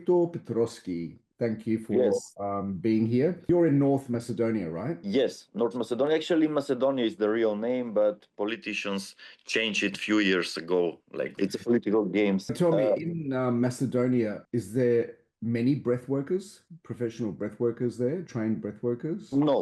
Viktor Petroski. Thank you for Yes. being here. You're in North Macedonia, right? Yes, North Macedonia. Actually, Macedonia is the real name, but politicians changed it a few years ago. Like it's a political games. Tell me, in Macedonia, is there many breath workers, professional breath workers there, trained breath workers? No,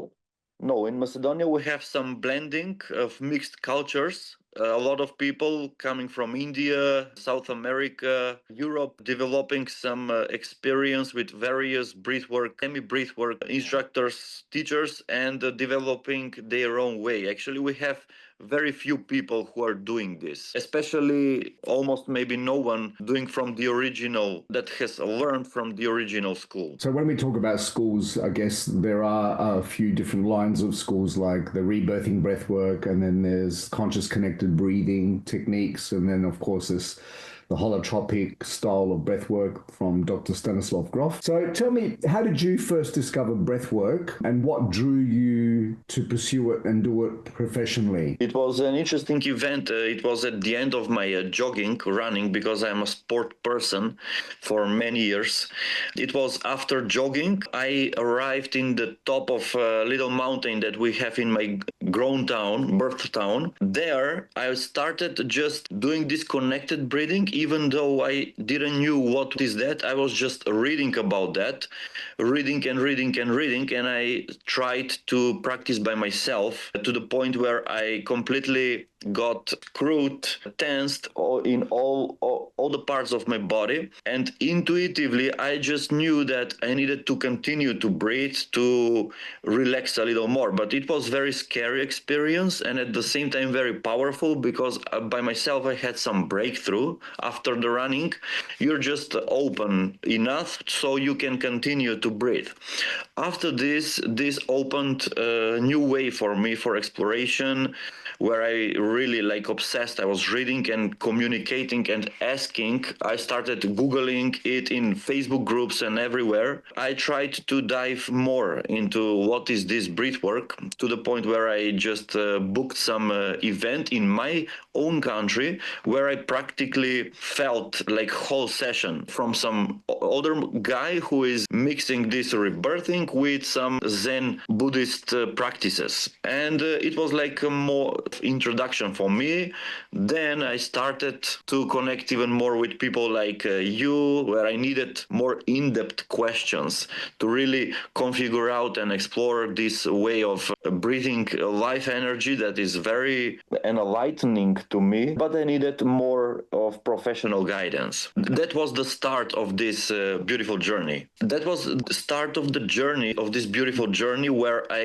no. In Macedonia, we have some blending of mixed cultures. A lot of people coming from India, South America, Europe, developing some experience with various breathwork, semi-breathwork instructors, teachers, and developing their own way. Actually, we have very few people who are doing this, especially almost maybe no one doing from the original that has learned from the original school. So when we talk about schools, I guess there are a few different lines of schools like the Rebirthing Breathwork, and then there's conscious connected breathing techniques, and then of course there's the holotropic style of breathwork from Dr. Stanislav Grof. So tell me, how did you first discover breathwork and what drew you to pursue it and do it professionally? It was an interesting event. It was at the end of my running, because I'm a sport person for many years. It was after jogging. I arrived in the top of a little mountain that we have in my birth town. There, I started just doing this connected breathing. Even though I didn't knew what is that, I was just reading about that, reading, and I tried to practice by myself to the point where I completely got screwed, tensed in all the parts of my body, and intuitively I just knew that I needed to continue to breathe to relax a little more. But it was very scary experience, and at the same time very powerful, because by myself I had some breakthrough. After the running, you're just open enough so you can continue to breathe. After this opened a new way for me for exploration, where I really obsessed. I was reading and communicating and asking. I started Googling it in Facebook groups and everywhere. I tried to dive more into what is this breathwork, to the point where I just booked some event in my own country, where I practically felt like whole session from some other guy who is mixing this rebirthing with some Zen Buddhist practices. And it was like a more introduction for me. Then I started to connect even more with people like you, where I needed more in-depth questions to really configure out and explore this way of breathing life energy that is very enlightening to me, but I needed more of professional guidance. That was the start of this beautiful journey. That was the start of the journey, of this beautiful journey, where I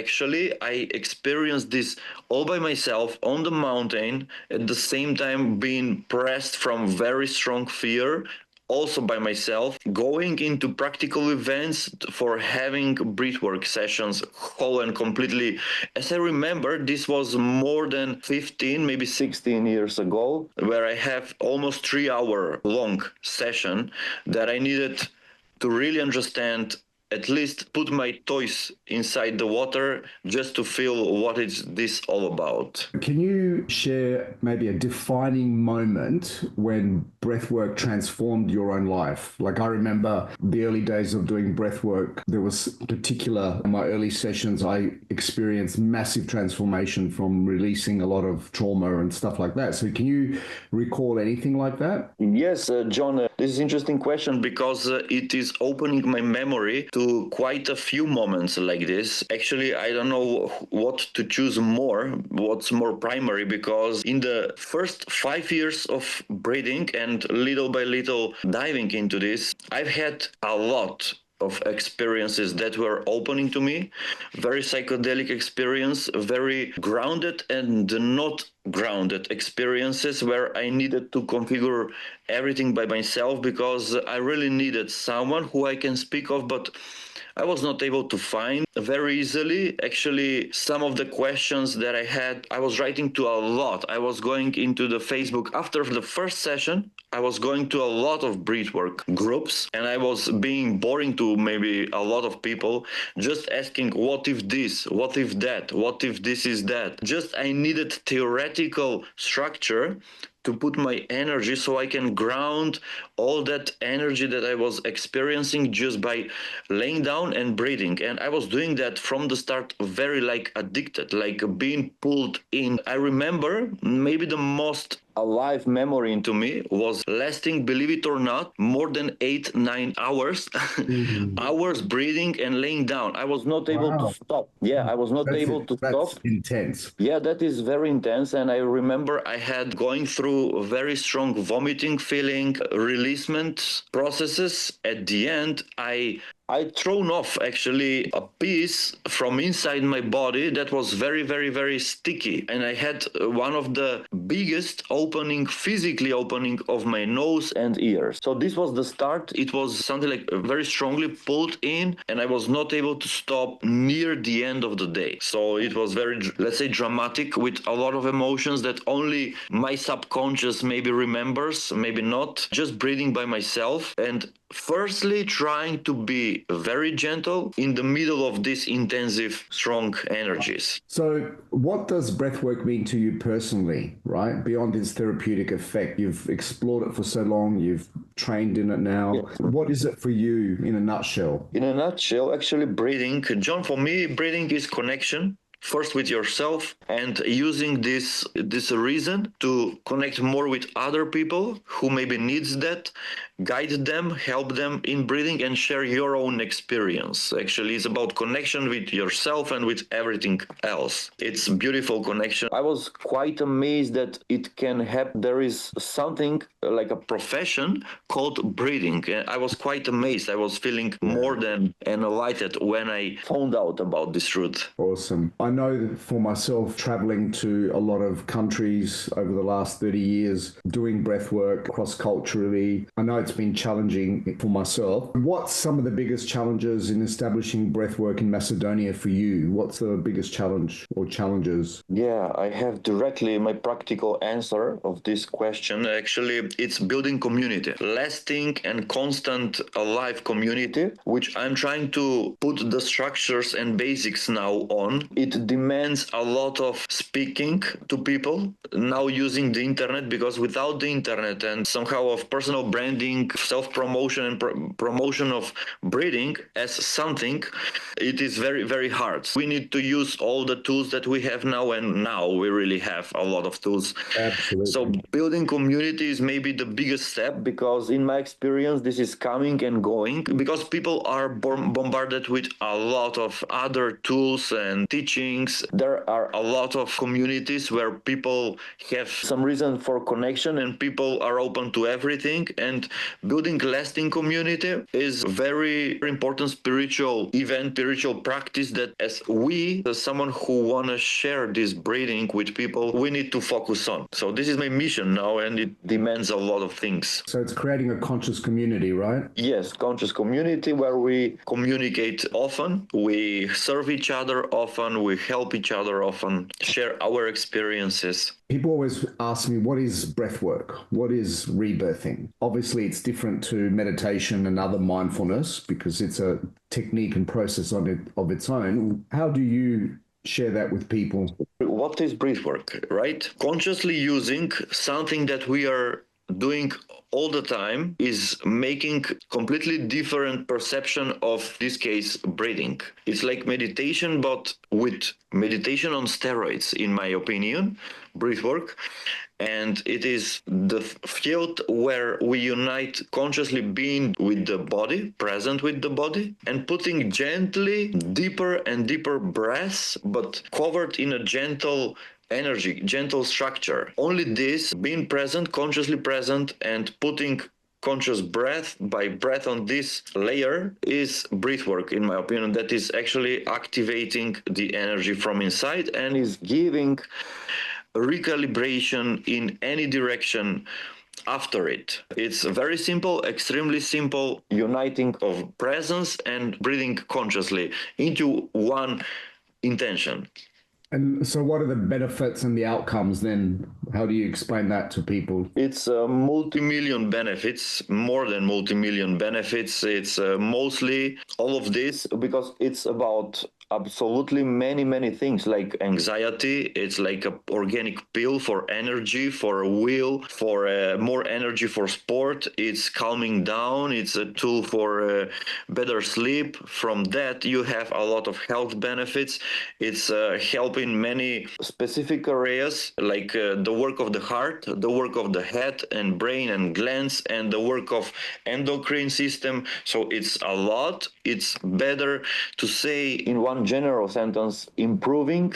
experienced this all by myself on the mountain, at the same time being pressed from very strong fear, also by myself, going into practical events for having breathwork sessions whole and completely. As I remember, this was more than 15, maybe 16 years ago, where I have almost 3-hour long session that I needed to really understand, at least put my toes inside the water, just to feel what is this all about. Can you share maybe a defining moment when breathwork transformed your own life? Like, I remember the early days of doing breathwork. There was in my early sessions, I experienced massive transformation from releasing a lot of trauma and stuff like that. So can you recall anything like that? Yes, John, this is an interesting question, because it is opening my memory to quite a few moments like this. Actually, I don't know what to choose more, what's more primary, because in the first 5 years of breathing and little by little diving into this, I've had a lot of experiences that were opening to me, very psychedelic experience, very grounded and not grounded experiences, where I needed to configure everything by myself, because I really needed someone who I can speak of, but I was not able to find very easily. Actually, some of the questions that I had, I was writing to a lot. I was going into the Facebook. After the first session, I was going to a lot of breathwork groups, and I was being boring to maybe a lot of people, just asking, what if this, what if that, what if this is that? Just I needed theoretical structure to put my energy so I can ground all that energy that I was experiencing just by laying down and breathing. And I was doing that from the start, very like addicted, like being pulled in. I remember maybe the most alive memory into me was lasting, believe it or not, more than 8-9 hours. Hours breathing and laying down. I was not able to Wow. stop. Yeah, I was not able to That's stop. intense. Yeah, that is very intense. And I remember I had going through a very strong vomiting feeling, releasement processes. At the end, I thrown off actually a piece from inside my body that was very, very, very sticky. And I had one of the biggest physically opening of my nose and ears. So this was the start. It was something like very strongly pulled in, and I was not able to stop near the end of the day. So it was very, let's say, dramatic with a lot of emotions that only my subconscious maybe remembers, maybe not. Just breathing by myself and firstly trying to be very gentle in the middle of these intensive strong energies. So, what does breathwork mean to you personally, right? Beyond its therapeutic effect, you've explored it for so long, you've trained in it now. What is it for you in a nutshell? In a nutshell, actually, breathing, John, for me, breathing is connection. First with yourself and using this reason to connect more with other people who maybe needs that, guide them, help them in breathing and share your own experience. Actually, it's about connection with yourself and with everything else. It's beautiful connection. I was quite amazed that it can happen. There is something like a profession called breathing. I was quite amazed. I was feeling more than enlightened when I found out about this truth. Awesome. I know that for myself, traveling to a lot of countries over the last 30 years, doing breath work cross-culturally, I know it's been challenging for myself. What's some of the biggest challenges in establishing breath work in Macedonia for you? What's the biggest challenge or challenges? Yeah, I have directly my practical answer of this question. Actually, it's building community, lasting and constant alive community, which I'm trying to put the structures and basics now on. It demands a lot of speaking to people now using the internet, because without the internet and somehow of personal branding, self-promotion and promotion of breathing as something, it is very, very hard. We need to use all the tools that we have now, and now we really have a lot of tools. Absolutely. So building community is maybe the biggest step, because in my experience, this is coming and going because people are bombarded with a lot of other tools and teachings. There are a lot of communities where people have some reason for connection and people are open to everything, and building lasting community is very important spiritual event, spiritual practice that as someone who want to share this breathing with people, we need to focus on. So this is my mission now, and it demands a lot of things. So it's creating a conscious community, right? Yes, conscious community where we communicate often, we serve each other often, we help each other often, share our experiences. People always ask me, what is breath work? What is rebirthing? Obviously, it's different to meditation and other mindfulness because it's a technique and process of its own. How do you share that with people? What is breathwork, right? Consciously using something that we are doing all the time is making completely different perception of this case breathing. It's like meditation, but with meditation on steroids, in my opinion, breathwork. And it is the field where we unite consciously being with the body, present with the body, and putting gently deeper and deeper breaths, but covered in a gentle energy, gentle structure. Only this, being present, consciously present, and putting conscious breath by breath on this layer is breathwork, in my opinion. That is actually activating the energy from inside and is giving recalibration in any direction after it. It's very simple, extremely simple, uniting of presence and breathing consciously into one intention. And so what are the benefits and the outcomes then? How do you explain that to people? It's multi-million benefits, more than multi-million benefits. It's mostly all of this because it's about absolutely many things like anxiety. It's like a organic pill for energy, for will, for more energy for sport. It's calming down. It's a tool for better sleep. From that, you have a lot of health benefits. It's helping many specific areas like the work of the heart, the work of the head and brain and glands, and the work of endocrine system. So it's a lot. It's better to say in one general sentence, improving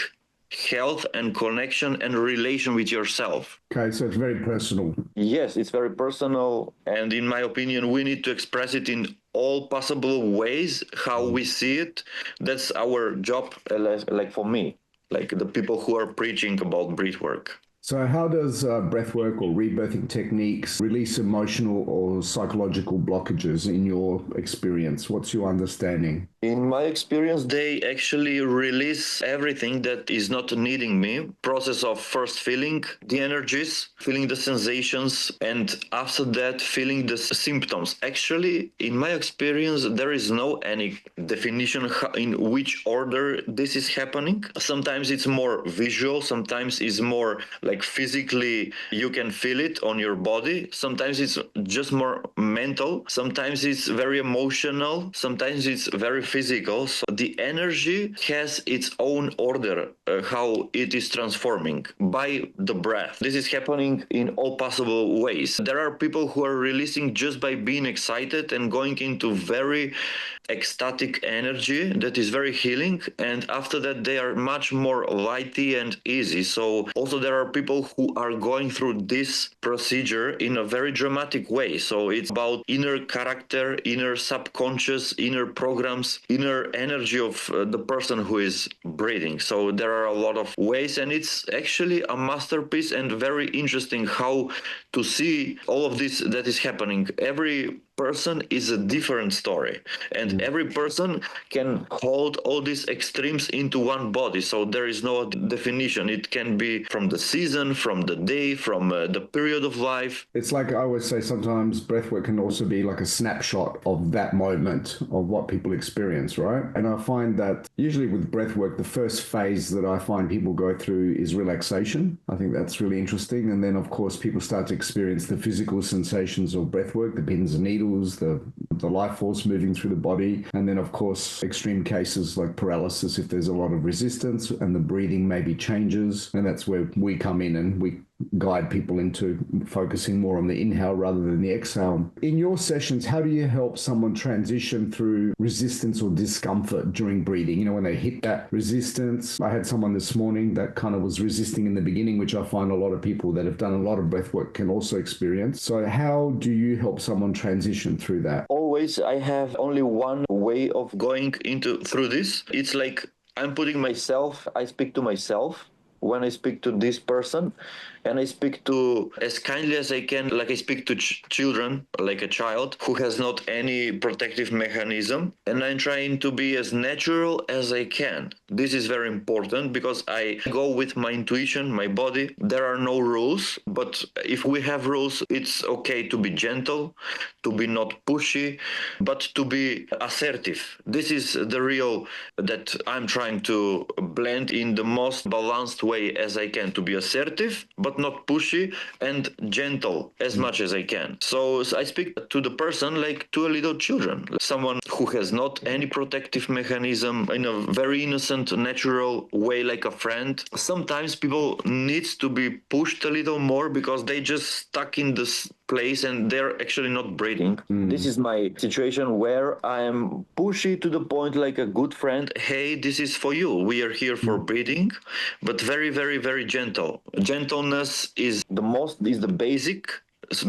health and connection and relation with yourself. Okay, so it's very personal. Yes, it's very personal, and in my opinion, we need to express it in all possible ways how we see it. That's our job, like for me, like the people who are preaching about breath work. So how does breathwork or rebirthing techniques release emotional or psychological blockages in your experience? What's your understanding? In my experience, they actually release everything that is not needing me. Process of first feeling the energies, feeling the sensations, and after that, feeling the symptoms. Actually, in my experience, there is no any definition in which order this is happening. Sometimes it's more visual, sometimes it's more like physically you can feel it on your body. Sometimes it's just more mental, sometimes it's very emotional, sometimes it's very physical. So the energy has its own order, how it is transforming by the breath. This is happening in all possible ways. There are people who are releasing just by being excited and going into very ecstatic energy that is very healing, and after that they are much more lighty and easy. So also there are people who are going through this procedure in a very dramatic way. So it's about inner character, inner subconscious, inner programs, inner energy of the person who is breathing. So there are a lot of ways, and it's actually a masterpiece and very interesting how to see all of this that is happening. Every person is a different story, and every person can hold all these extremes into one body. So there is no definition. It can be from the season, from the day, from the period of life. It's like I always say, sometimes breathwork can also be like a snapshot of that moment of what people experience, right? And I find that usually with breathwork, the first phase that I find people go through is relaxation. I think that's really interesting. And then, of course, people start to experience the physical sensations of breathwork, the pins and needles, the life force moving through the body. And then, of course, extreme cases like paralysis, if there's a lot of resistance and the breathing maybe changes. And that's where we come in and we guide people into focusing more on the inhale rather than the exhale. In your sessions, how do you help someone transition through resistance or discomfort during breathing? You know, when they hit that resistance. I had someone this morning that kind of was resisting in the beginning, which I find a lot of people that have done a lot of breath work can also experience. So how do you help someone transition through that? Always I have only one way of going through this. It's like I speak to myself when I speak to this person, and I speak to as kindly as I can, like I speak to children, like a child who has not any protective mechanism, and I'm trying to be as natural as I can. This is very important because I go with my intuition, my body. There are no rules, but if we have rules, it's okay to be gentle, to be not pushy, but to be assertive. This is the real that I'm trying to blend in the most balanced way as I can, to be assertive, but not pushy, and gentle as much as I can. So I speak to the person like to a little children, someone who has not any protective mechanism, in a very innocent, natural way, like a friend. Sometimes people needs to be pushed a little more because they just stuck in this place and they're actually not breathing. This is my situation where I'm pushy to the point, like a good friend. Hey, this is for you. We are here for breathing, but very, very, very gentle. Gentleness is the basic.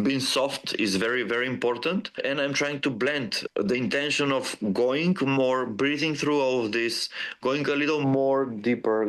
Being soft is very, very important, and I'm trying to blend the intention of going more, breathing through all of this, going a little more deeper,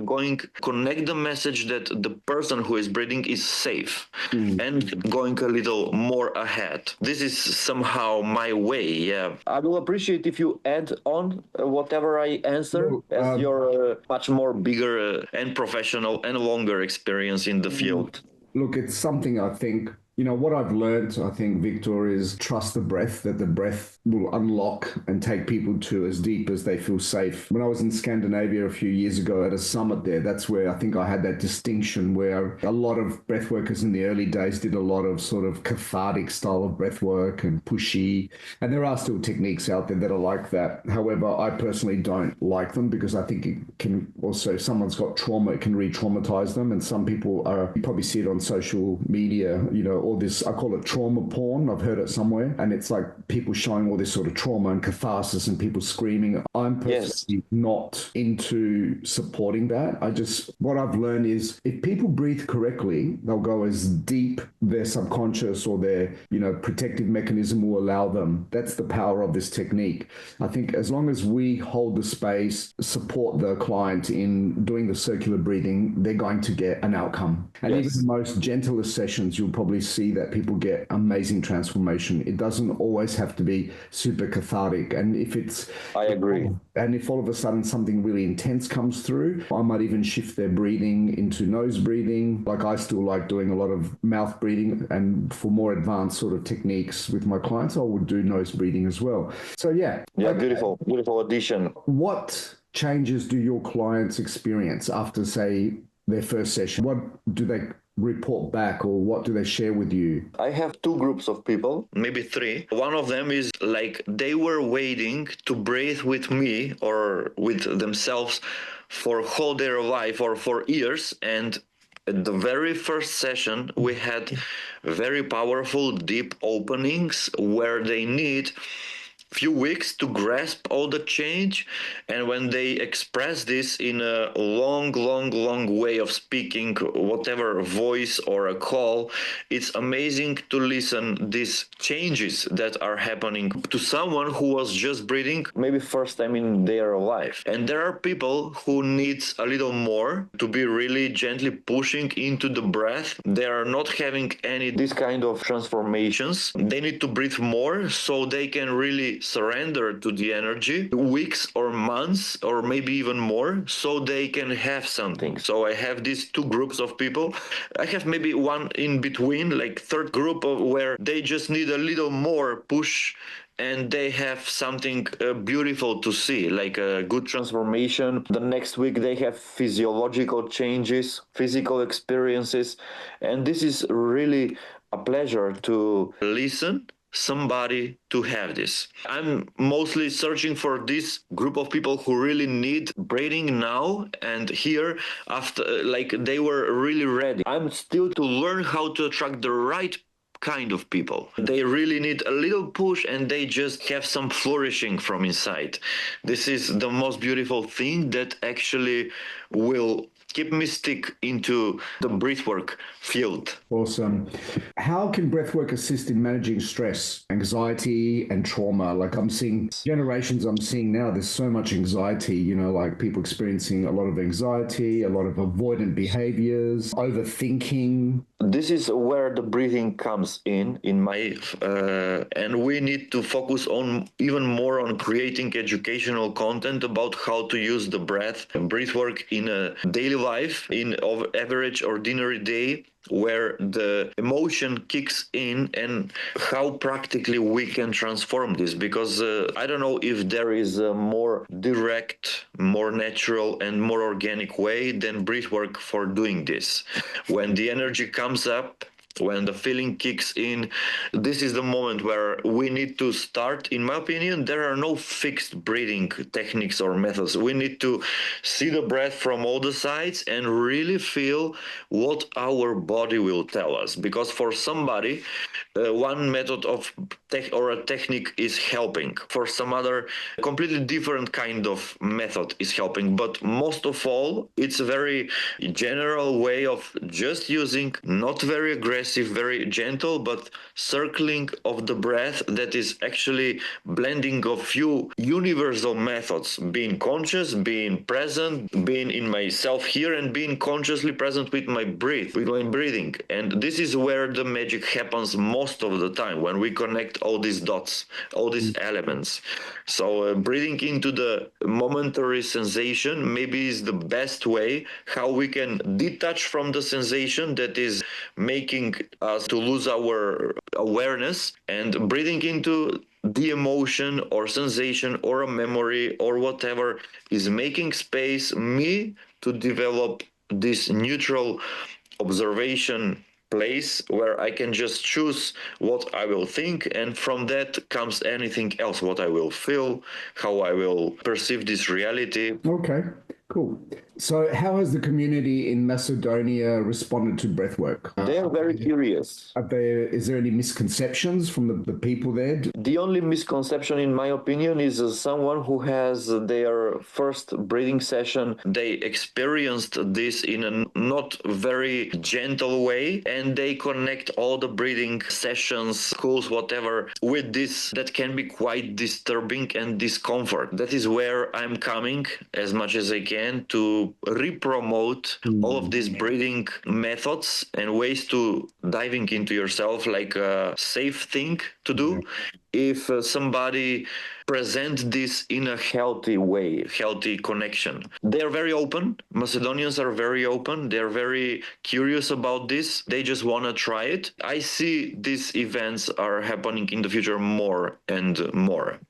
connect the message that the person who is breathing is safe, and going a little more ahead. This is somehow my way. Yeah, I will appreciate if you add on whatever I answer, as your much more bigger and professional and longer experience in the field. Look, it's something I think What I've learned, I think, Victor, is trust the breath, that the breath will unlock and take people to as deep as they feel safe. When I was in Scandinavia a few years ago at a summit there, that's where I think I had that distinction where a lot of breath workers in the early days did a lot of sort of cathartic style of breath work and pushy. And there are still techniques out there that are like that. However, I personally don't like them because I think it can also, if someone's got trauma, it can re-traumatize them. And some people are, you probably see it on social media, all this, I call it trauma porn. I've heard it somewhere. And it's like people showing all this sort of trauma and catharsis and people screaming. I'm personally not into supporting that. What I've learned is if people breathe correctly, they'll go as deep their subconscious or their, protective mechanism will allow them. That's the power of this technique. I think as long as we hold the space, support the client in doing the circular breathing, they're going to get an outcome. And even the most gentlest sessions, you'll probably see that people get amazing transformation. It doesn't always have to be super cathartic. And I agree. And if all of a sudden something really intense comes through, I might even shift their breathing into nose breathing. Like I still like doing a lot of mouth breathing, and for more advanced sort of techniques with my clients, I would do nose breathing as well. So yeah, beautiful addition. What changes do your clients experience after, say, their first session? What do they report back, or what do they share with you? I have two groups of people, maybe three. One of them is like they were waiting to breathe with me or with themselves for whole their life or for years, and at the very first session we had very powerful deep openings where they need few weeks to grasp all the change, and when they express this in a long way of speaking, whatever voice or a call, it's amazing to listen these changes that are happening to someone who was just breathing maybe first time in their life. And there are people who needs a little more to be really gently pushing into the breath. They are not having any this kind of transformations. They need to breathe more so they can really surrender to the energy, weeks or months or maybe even more, so they can have something. So I have these two groups of people. I have maybe one in between, like third group where they just need a little more push and they have something beautiful to see, like a good transformation. The next week they have physiological changes, physical experiences, and this is really a pleasure to listen somebody to have this. I'm mostly searching for this group of people who really need breathing now and here, after like they were really ready. I'm still to learn how to attract the right kind of people. They really need a little push and they just have some flourishing from inside. This is the most beautiful thing that actually will keep me stick into the breathwork field. Awesome. How can breathwork assist in managing stress, anxiety, and trauma? Like I'm seeing now, there's so much anxiety, like people experiencing a lot of anxiety, a lot of avoidant behaviors, overthinking. This is where the breathing comes in my, and we need to focus on even more on creating educational content about how to use the breath and breathwork in a daily life, in average ordinary day, where the emotion kicks in and how practically we can transform this. Because I don't know if there is a more direct, more natural and more organic way than breathwork for doing this. When the energy comes up, when the feeling kicks in, this is the moment where we need to start. In my opinion, there are no fixed breathing techniques or methods. We need to see the breath from all the sides and really feel what our body will tell us. Because for somebody, one method of or a technique is helping. For some other, completely different kind of method is helping. But most of all, it's a very general way of just using, not very aggressive, very gentle, but circling of the breath that is actually blending of few universal methods, being conscious, being present, being in myself here, and being consciously present with my breathing. And this is where the magic happens most of the time, when we connect all these dots, all these elements. So breathing into the momentary sensation maybe is the best way how we can detach from the sensation that is making us to lose our awareness, and breathing into the emotion or sensation or a memory or whatever is making space me to develop this neutral observation place where I can just choose what I will think, and from that comes anything else, what I will feel, how I will perceive this reality. Okay, cool. So how has the community in Macedonia responded to breathwork? They are very curious. Is there any misconceptions from the people there? The only misconception, in my opinion, is someone who has their first breathing session. They experienced this in a not very gentle way, and they connect all the breathing sessions, schools, whatever, with this that can be quite disturbing and discomfort. That is where I'm coming as much as I can to re-promote all of these breathing methods and ways to diving into yourself, like a safe thing to do. If somebody present this in a healthy way, healthy connection. They're very open. Macedonians are very open. They're very curious about this. They just want to try it. I see these events are happening in the future more and more.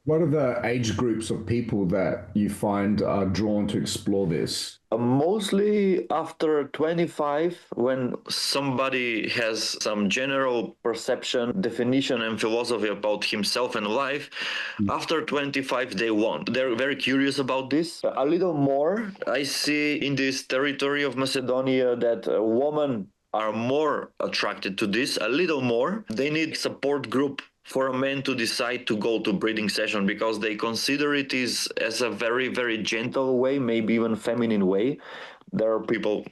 What are the age groups of people that you find are drawn to explore this? Mostly after 25, when somebody has some general perception, definition, and philosophy about himself and life, after 25, they're very curious about this. A little more, I see in this territory of Macedonia that women are more attracted to this, a little more. They need support group for a man to decide to go to breathing session, because they consider it is as a very, very gentle way, maybe even feminine way. There are people,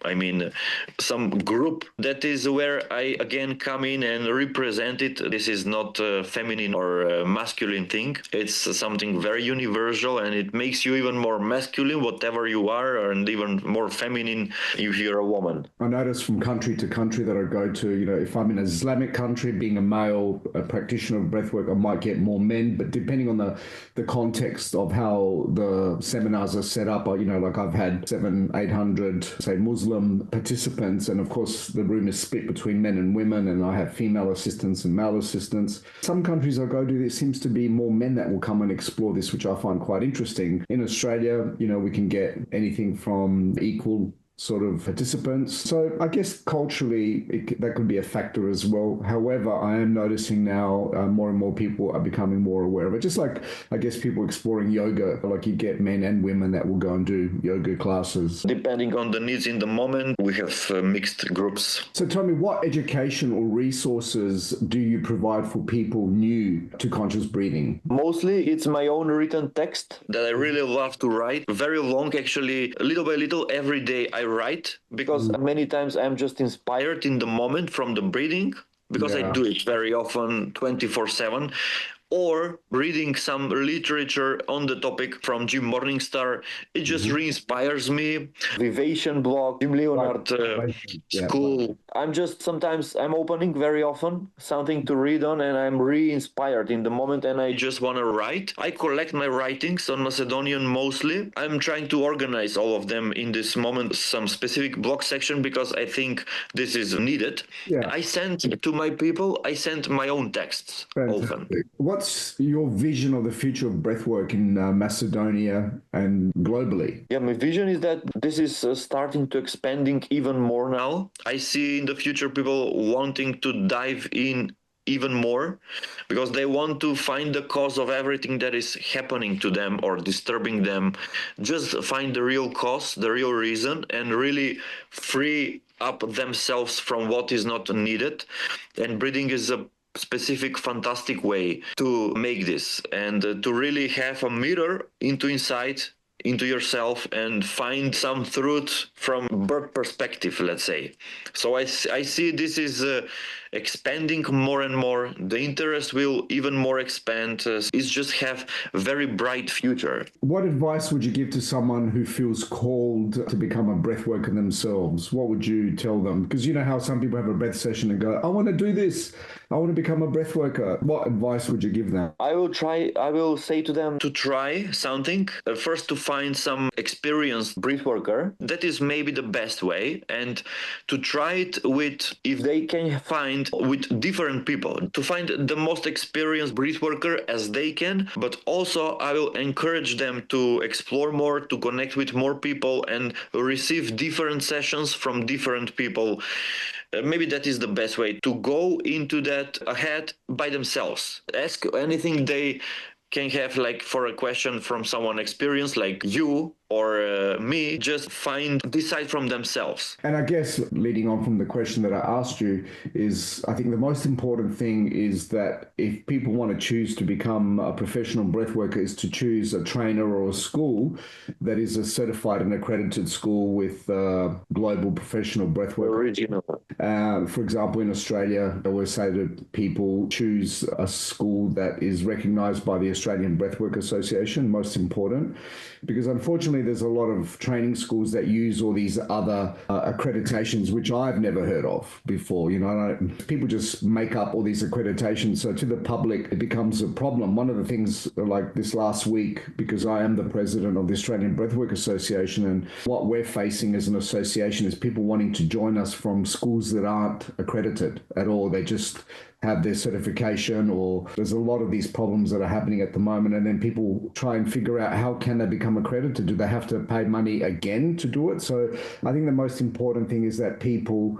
some group that is where I again come in and represent it. This is not a feminine or a masculine thing. It's something very universal, and it makes you even more masculine, whatever you are, and even more feminine if you're a woman. I notice from country to country that I go to, if I'm in an Islamic country, being a male practitioner of breathwork, I might get more men, but depending on the context of how the seminars are set up, like I've had 700-800 say Muslim participants, and of course the room is split between men and women, and I have female assistants and male assistants. Some countries I go to, there seems to be more men that will come and explore this, which I find quite interesting. In Australia, we can get anything from equal sort of participants. So I guess culturally that could be a factor as well. However, I am noticing now more and more people are becoming more aware of it. Just like, I guess, people exploring yoga, like you get men and women that will go and do yoga classes. Depending on the needs in the moment, we have mixed groups. So tell me, what educational resources do you provide for people new to conscious breathing? Mostly it's my own written text that I really love to write. Very long, actually, little by little, every day I write, because many times I'm just inspired in the moment from the breathing, because I do it very often 24/7, or reading some literature on the topic from Jim Morningstar. It just re-inspires me. Vivation blog, Jim Leonard school. I'm opening very often something to read on, and I'm re-inspired in the moment, and I just want to write. I collect my writings on Macedonian mostly. I'm trying to organize all of them in this moment, some specific blog section, because I think this is needed. I send to my people, I send my own texts often. What's your vision of the future of breathwork in Macedonia and globally? Yeah, my vision is that this is starting to expanding even more now. I see in the future people wanting to dive in even more, because they want to find the cause of everything that is happening to them or disturbing them. Just find the real cause, the real reason, and really free up themselves from what is not needed. And breathing is a specific, fantastic way to make this, and to really have a mirror into yourself and find some truth from birth perspective, let's say. So I see this is expanding more and more. The interest will even more expand. It's just have very bright future. What advice would you give to someone who feels called to become a breath worker themselves? What would you tell them? Because you know how some people have a breath session and go, I want to do this. I want to become a breath worker. What advice would you give them? I will say to them to try something. First, to find some experienced breath worker. That is maybe the best way. And to try it with, if they can find, with different people. To find the most experienced breath worker as they can. But also, I will encourage them to explore more, to connect with more people and receive different sessions from different people. Maybe that is the best way to go into that ahead by themselves. Ask anything they can have, like for a question from someone experienced like you or me, just decide from themselves. And I guess leading on from the question that I asked you is, I think the most important thing is that if people want to choose to become a professional breath worker, is to choose a trainer or a school that is a certified and accredited school with global professional breath work. Original. For example, in Australia, I always say that people choose a school that is recognized by the Australian Breathwork Association, most important, because unfortunately there's a lot of training schools that use all these other accreditations, which I've never heard of before. You know, people just make up all these accreditations. So to the public, it becomes a problem. One of the things like this last week, because I am the president of the Australian Breathwork Association, and what we're facing as an association is people wanting to join us from schools that aren't accredited at all. They just have their certification, or there's a lot of these problems that are happening at the moment. And then people try and figure out, how can they become accredited? Do they have to pay money again to do it? So I think the most important thing is that people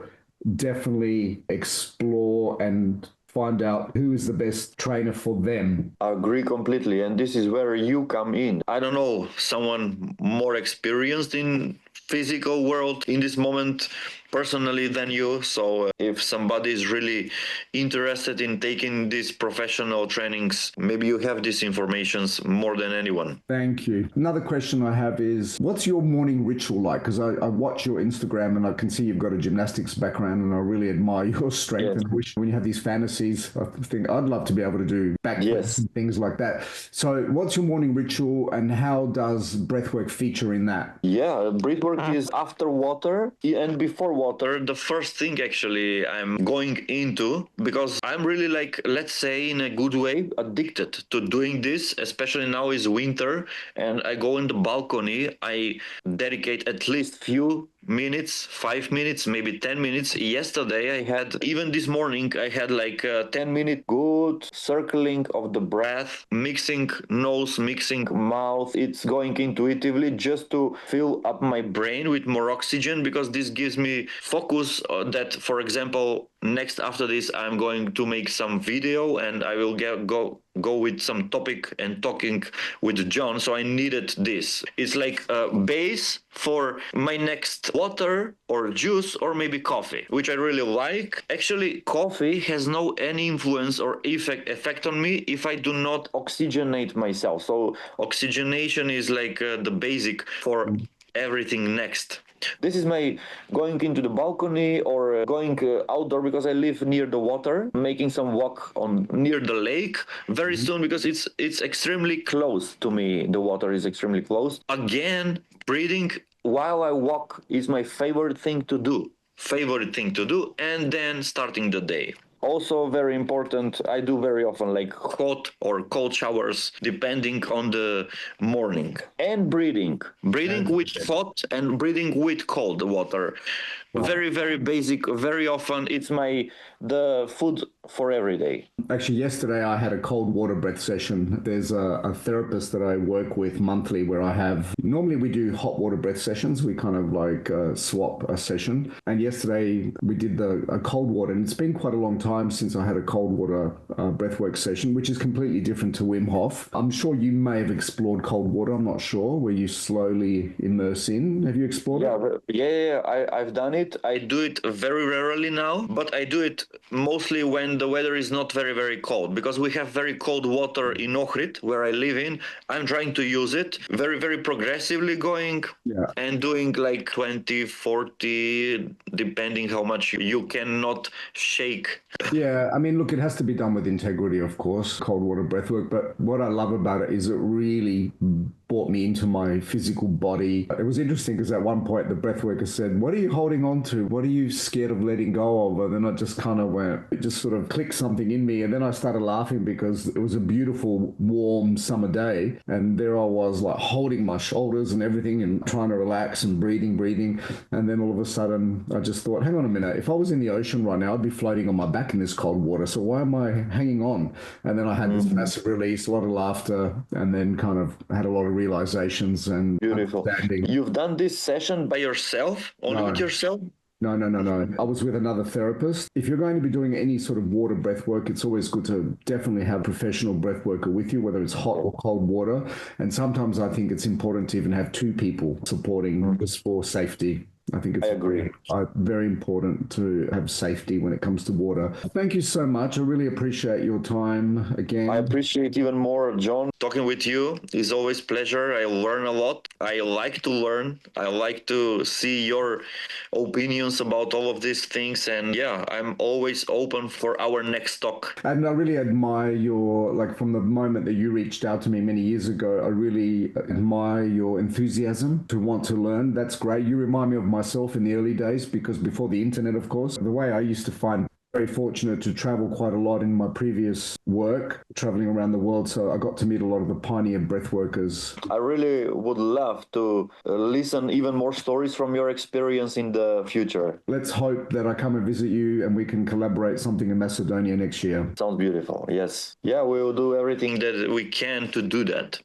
definitely explore and find out who is the best trainer for them. I agree completely. And this is where you come in. I don't know, someone more experienced in physical world in this moment personally than you. So if somebody is really interested in taking these professional trainings, maybe you have these informations more than anyone. Thank you. Another question I have is, what's your morning ritual like? Because I watch your Instagram and I can see you've got a gymnastics background, and I really admire your strength. Yes. And I wish when you have these fantasies, I think I'd love to be able to do backflips and things like that. So what's your morning ritual, and how does breathwork feature in that? Yeah, breathwork is after water and before water. The first thing actually I'm going into, because I'm really, like, let's say in a good way, addicted to doing this, especially now is winter and I go in the balcony. I dedicate at least few minutes, 5 minutes, maybe 10 minutes. Yesterday I had, even this morning, I had like a 10-minute good circling of the breath, mixing nose, mixing mouth. It's going intuitively just to fill up my brain with more oxygen, because this gives me focus that, for example, next after this I'm going to make some video and I will go with some topic and talking with John. So I needed this. It's like a base for my next water or juice or maybe coffee, which I really like. Actually, coffee has no any influence or effect on me if I do not oxygenate myself. So oxygenation is like the basic for everything next. This is my going into the balcony or going outdoor, because I live near the water, making some walk on near the lake very soon, because it's extremely close to me. The water is extremely close. Again, breathing while I walk is my favorite thing to do, and then starting the day. Also very important, I do very often like hot or cold showers depending on the morning. And breathing with hot and breathing with cold water. Wow. Very, very basic. Very often it's the food for every day. Actually, yesterday I had a cold water breath session. There's a therapist that I work with monthly where normally we do hot water breath sessions. We kind of like swap a session. And yesterday we did a cold water, and it's been quite a long time since I had a cold water breathwork session, which is completely different to Wim Hof. I'm sure you may have explored cold water. I'm not sure, where you slowly immerse in. Have you explored it? Yeah, I've done it. I do it very rarely now, but I do it mostly when the weather is not very, very cold, because we have very cold water in Ohrid, where I live in. I'm trying to use it very, very progressively going and doing like 20, 40, depending how much you cannot shake Yeah, I mean, look, it has to be done with integrity, of course, cold water breathwork. But what I love about it is it really brought me into my physical body. It was interesting because at one point the breathworker said, "What are you holding on to? What are you scared of letting go of?" And then I just kind of went, it just sort of clicked something in me. And then I started laughing because it was a beautiful, warm summer day. And there I was, like holding my shoulders and everything and trying to relax and breathing. And then all of a sudden I just thought, hang on a minute, if I was in the ocean right now, I'd be floating on my back in this cold water. So why am I hanging on? And then I had this massive release, a lot of laughter, and then kind of had a lot of realizations and Beautiful. understanding. You've done this session by yourself, only with No, yourself? no. I was with another therapist. If you're going to be doing any sort of water breath work, it's always good to definitely have a professional breath worker with you, whether it's hot or cold water. And sometimes I think it's important to even have two people supporting just for safety. I think it's I agree. very important to have safety when it comes to water. Thank you so much. I really appreciate your time again. I appreciate even more, John. Talking with you is always pleasure. I learn a lot. I like to learn. I like to see your opinions about all of these things. And yeah, I'm always open for our next talk. And I really admire your, like from the moment that you reached out to me many years ago, I really admire your enthusiasm to want to learn. That's great. You remind me of myself in the early days because before the internet, of course, the way I used to find very fortunate to travel quite a lot in my previous work, traveling around the world. So I got to meet a lot of the pioneer breath workers. I really would love to listen even more stories from your experience in the future. Let's hope that I come and visit you and we can collaborate something in Macedonia next year. Sounds beautiful. Yes. Yeah, we will do everything that we can to do that.